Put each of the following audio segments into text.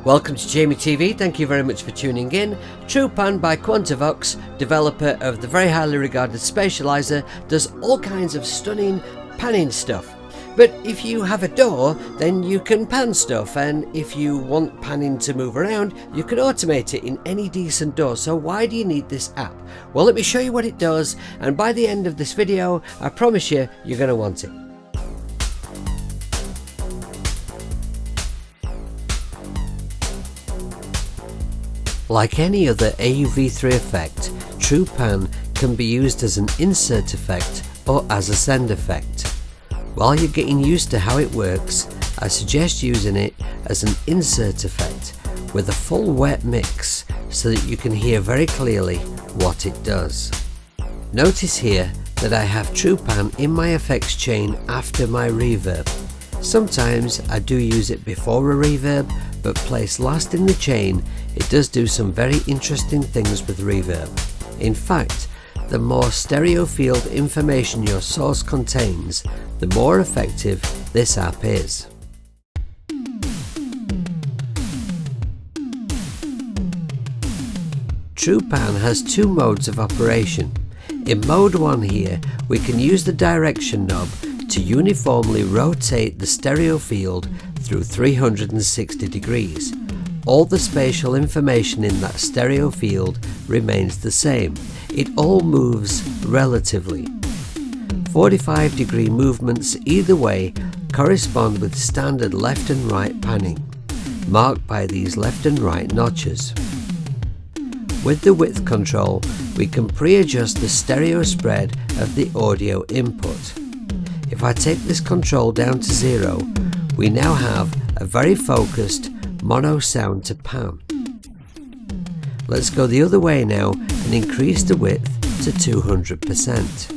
Welcome to Jamie TV, thank you very much for tuning in. TruePan by Quantovox, developer of the very highly regarded Spatializer, does all kinds of stunning panning stuff. But if you have a door, then you can pan stuff, and if you want panning to move around, you can automate it in any decent door. So why do you need this app? Well, let me show you what it does, and by the end of this video, I promise you, you're going to want it. Like any other AUV3 effect, TruePan can be used as an insert effect or as a send effect. While you're getting used to how it works, I suggest using it as an insert effect with a full wet mix so that you can hear very clearly what it does. Notice here that I have TruePan in my effects chain after my reverb. Sometimes I do use it before a reverb, but placed last in the chain, it does do some very interesting things with reverb. In fact, the more stereo field information your source contains, the more effective this app is. TruePan has two modes of operation. In mode 1 here, we can use the direction knob to uniformly rotate the stereo field through 360 degrees. All the spatial information in that stereo field remains the same. It all moves relatively. 45-degree movements either way correspond with standard left and right panning, marked by these left and right notches. With the width control, we can pre-adjust the stereo spread of the audio input. If I take this control down to 0, we now have a very focused mono sound to pan. Let's go the other way now and increase the width to 200%.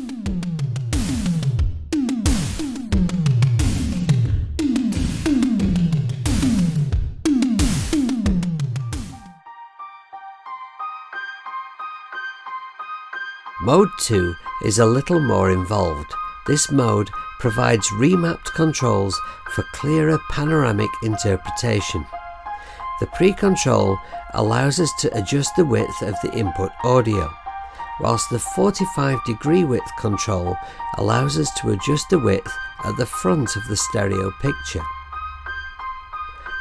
Mode 2 is a little more involved. This mode provides remapped controls for clearer panoramic interpretation. The pre-control allows us to adjust the width of the input audio, whilst the 45-degree width control allows us to adjust the width at the front of the stereo picture.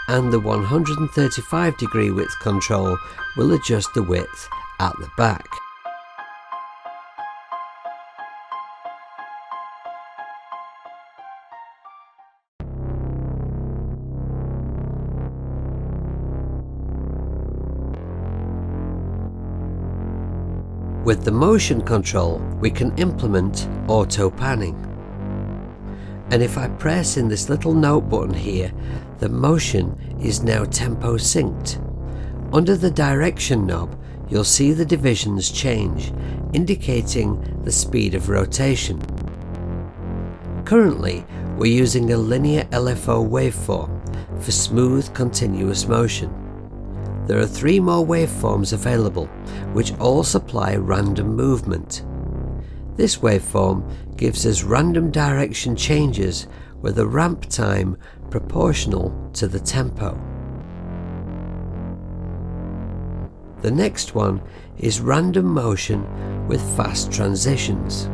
And the 135-degree width control will adjust the width at the back. With the motion control, we can implement auto panning. And if I press in this little note button here, the motion is now tempo synced. Under the direction knob, you'll see the divisions change, indicating the speed of rotation. Currently, we're using a linear LFO waveform for smooth, continuous motion. There are 3 more waveforms available, which all supply random movement. This waveform gives us random direction changes with a ramp time proportional to the tempo. The next one is random motion with fast transitions.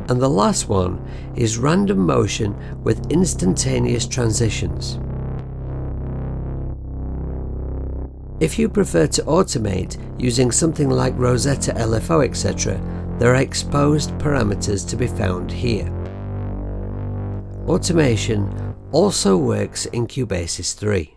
And the last one is random motion with instantaneous transitions. If you prefer to automate using something like Rosetta LFO etc., there are exposed parameters to be found here. Automation also works in Cubasis 3.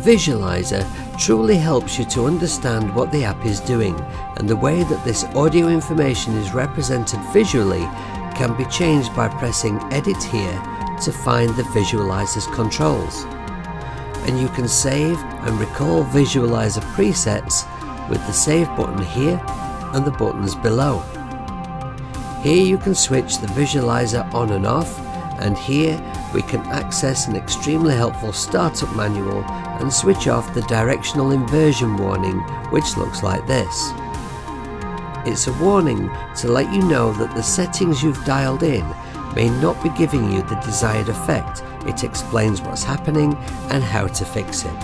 Visualiser truly helps you to understand what the app is doing, and the way that this audio information is represented visually can be changed by pressing Edit here to find the Visualiser's controls. And you can save and recall Visualiser presets with the Save button here and the buttons below. Here you can switch the Visualiser on and off, and here we can access an extremely helpful startup manual and switch off the directional inversion warning, which looks like this. It's a warning to let you know that the settings you've dialed in may not be giving you the desired effect. It explains what's happening and how to fix it.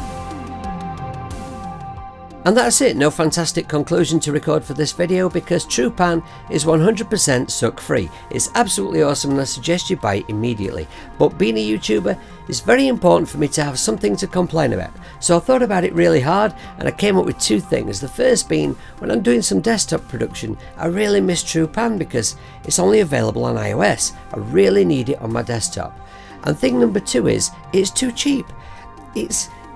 And that's it. No fantastic conclusion to record for this video, because TruePan is 100% suck free. It's absolutely awesome and I suggest you buy it immediately. But being a YouTuber, it's very important for me to have something to complain about. So I thought about it really hard and I came up with two things. The first being, when I'm doing some desktop production, I really miss TruePan because it's only available on iOS. I really need it on my desktop. And thing number two is, it's too cheap.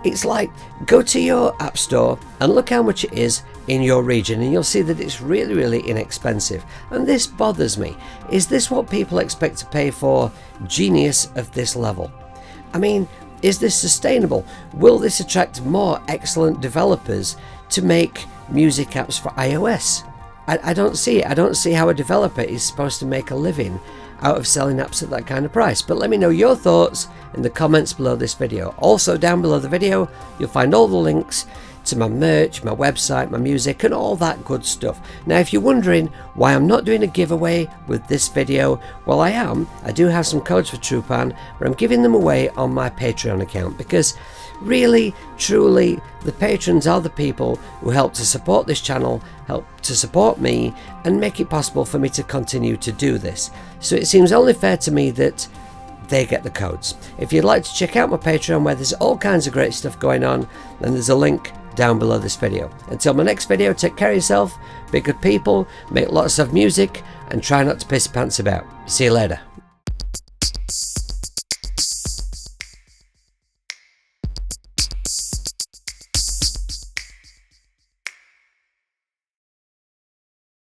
It's like, go to your app store and look how much it is in your region and you'll see that it's really inexpensive. And this bothers me. Is this what people expect to pay for genius of this level? I mean, is this sustainable? Will this attract more excellent developers to make music apps for iOS? I don't see it. I don't see how a developer is supposed to make a living out of selling apps at that kind of price. But let me know your thoughts in the comments below this video. Also, down below the video you'll find all the links to my merch, my website, my music and all that good stuff. Now if you're wondering why I'm not doing a giveaway with this video, well I am. I do have some codes for TruePan, but I'm giving them away on my Patreon account, because really, truly, the patrons are the people who help to support this channel, help to support me and make it possible for me to continue to do this. So it seems only fair to me that they get the codes. If you'd like to check out my Patreon where there's all kinds of great stuff going on, then there's a link down below this video. Until my next video, take care of yourself, be good people, make lots of music and try not to piss your pants about. See you later.